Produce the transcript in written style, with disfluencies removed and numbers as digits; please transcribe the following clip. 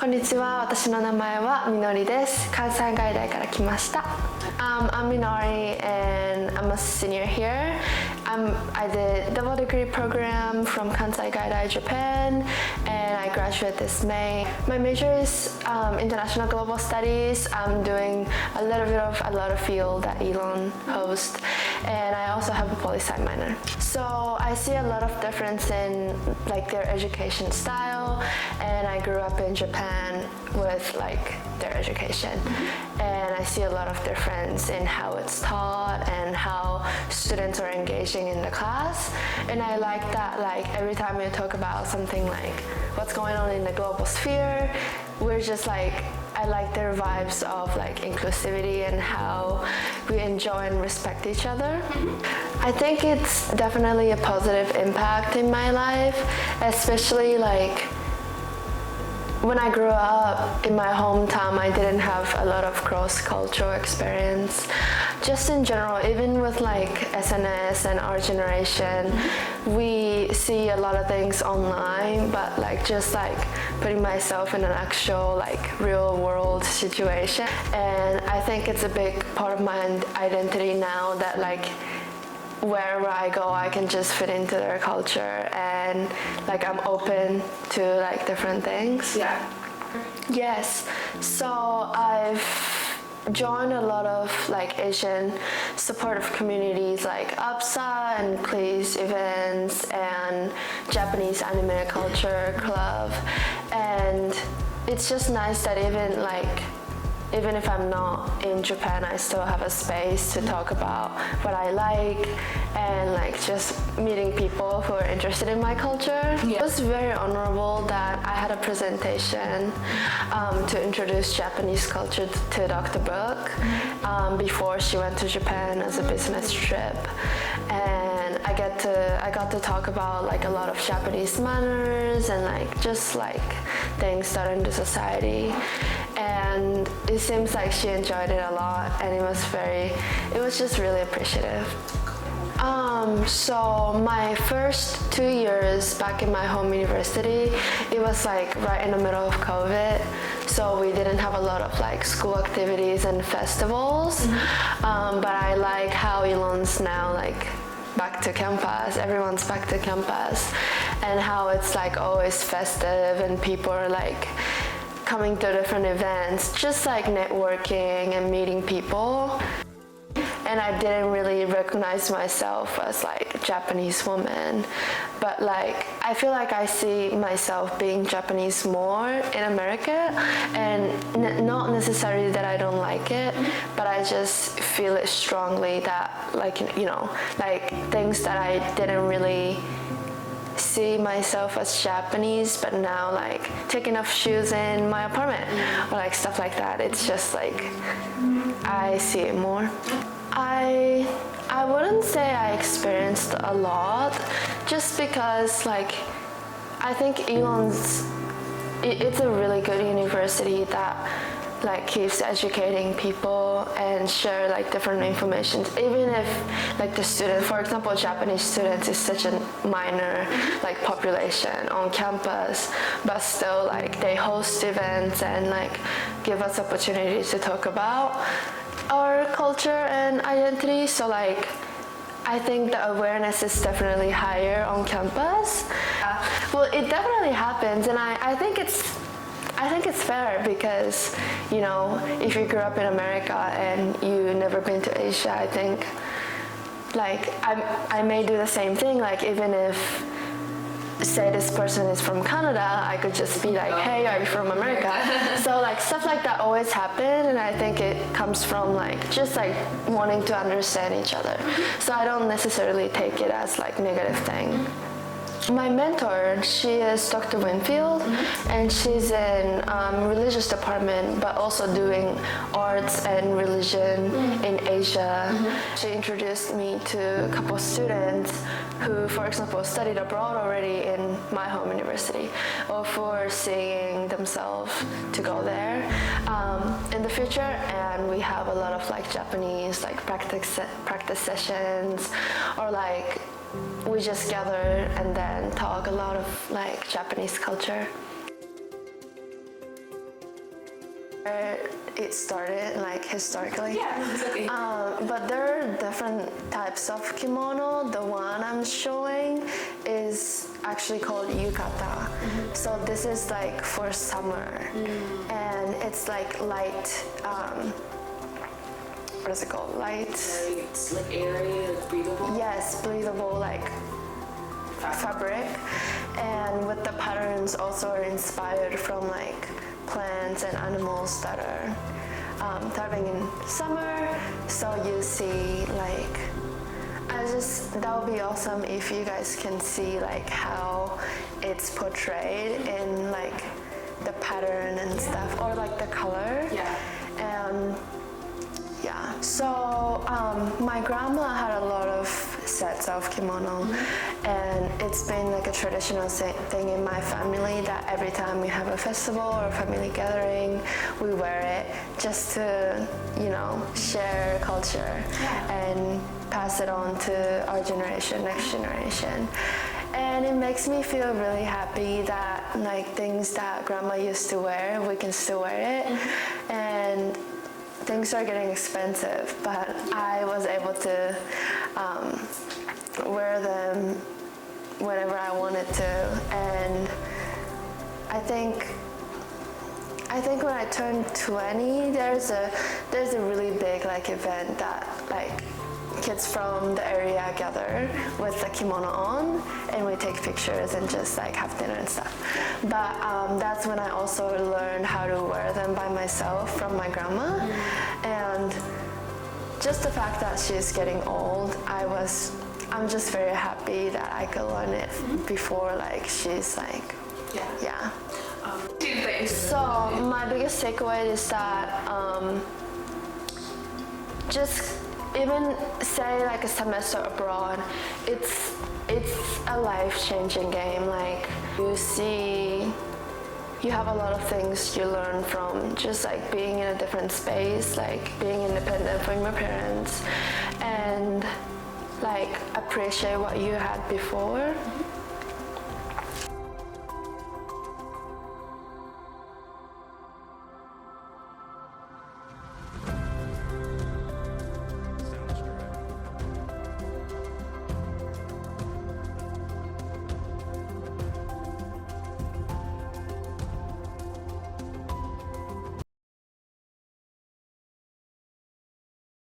こんにちは。私の名前はMinoriです。関西外大から来ました。I'm Minori and I'm a senior here. I did double degree program from Kansai Gaidai, Japan, and I graduate this May. My major is international global studies. I'm doing a lot of field that Elon hosts, and I also have a poli-sci minor. So I see a lot of difference in like their education style, and I grew up in Japan with like their education, and I see a lot of difference in how it's taught and how students are engaging in the class. And I like that like every time we talk about something like what's going on in the global sphere, we're just like, I like their vibes of like inclusivity and how we enjoy and respect each other. I think it's definitely a positive impact in my life, especially like when I grew up in my hometown, I didn't have a lot of cross-cultural experience. Just in general, even with like SNS and our generation, we see a lot of things online, but like just like putting myself in an actual like real world situation. And I think it's a big part of my identity now that like wherever I go, I can just fit into their culture, and like I'm open to like different things. Yeah. Yes. So I've joined a lot of like Asian supportive communities like APSA and Please events and Japanese anime culture club, and it's just nice that even if I'm not in Japan, I still have a space to talk about what I like and like just meeting people who are interested in my culture. Yeah. It was very honorable that I had a presentation to introduce Japanese culture to Dr. Brooke before she went to Japan as a business trip. And I got to talk about like a lot of Japanese manners and like just like things that are in the society. And it seems like she enjoyed it a lot, and it was just really appreciative. So my first 2 years back in my home university, it was like right in the middle of COVID, so we didn't have a lot of like school activities and festivals. But I like how Elon's now like back to campus, everyone's back to campus, and how it's like always festive and people are like coming to different events, just like networking and meeting people. And I didn't really recognize myself as like a Japanese woman, but like I feel like I see myself being Japanese more in America, and not necessarily that I don't like it, but I just feel it strongly that like, you know, like things that I didn't really see myself as Japanese, but now like taking off shoes in my apartment or like stuff like that, it's just like I see it more. I wouldn't say I experienced a lot, just because like I think it's a really good university that like keeps educating people and share like different information, even if like the student, for example, Japanese students is such a minor like population on campus, but still like they host events and like give us opportunities to talk about our culture and identity. So like I think the awareness is definitely higher on campus. Well, it definitely happens, and I think it's fair, because, you know, if you grew up in America and you never been to Asia, I think like I may do the same thing. Like even if say this person is from Canada, I could just be like, hey, are you from America? So like stuff like that always happen, and I think it comes from like just like wanting to understand each other. So I don't necessarily take it as like negative thing. My mentor, she is Dr. Winfield, and she's in religious department, but also doing arts and religion in Asia. She introduced me to a couple of students who, for example, studied abroad already in my home university, or for seeing themselves to go there in the future. And we have a lot of like Japanese like practice sessions, or like we just gather and then talk a lot of like Japanese culture. where it started, like historically. Yeah, it's okay. But there are different types of kimono. The one I'm showing is actually called yukata. So this is like for summer, and it's like light. What is it called? Light. It's like airy, like breathable. Yes, breathable like fabric, and with the patterns also are inspired from like plants and animals that are thriving in summer. So you see like, that would be awesome if you guys can see like how it's portrayed in like the pattern and stuff, or like the color. Yeah. And yeah, so my grandma had a lot of sets of kimono, and it's been like a traditional thing in my family that every time we have a festival or a family gathering, we wear it just to, you know, share culture and pass it on to our generation, next generation. And it makes me feel really happy that like things that grandma used to wear, we can still wear it. And things are getting expensive, but I was able to wear them whenever I wanted to. And I think when I turned 20, there's a really big like event that like kids from the area gather with the kimono on, and we take pictures and just like have dinner and stuff. But that's when I also learned how to wear them by myself from my grandma. And just the fact that she's getting old, I'm just very happy that I could learn it before like she's like, yeah. So my biggest takeaway is that just even say like a semester abroad, it's a life-changing game. Like you have a lot of things you learn from just like being in a different space, like being independent from your parents, and like appreciate what you had before.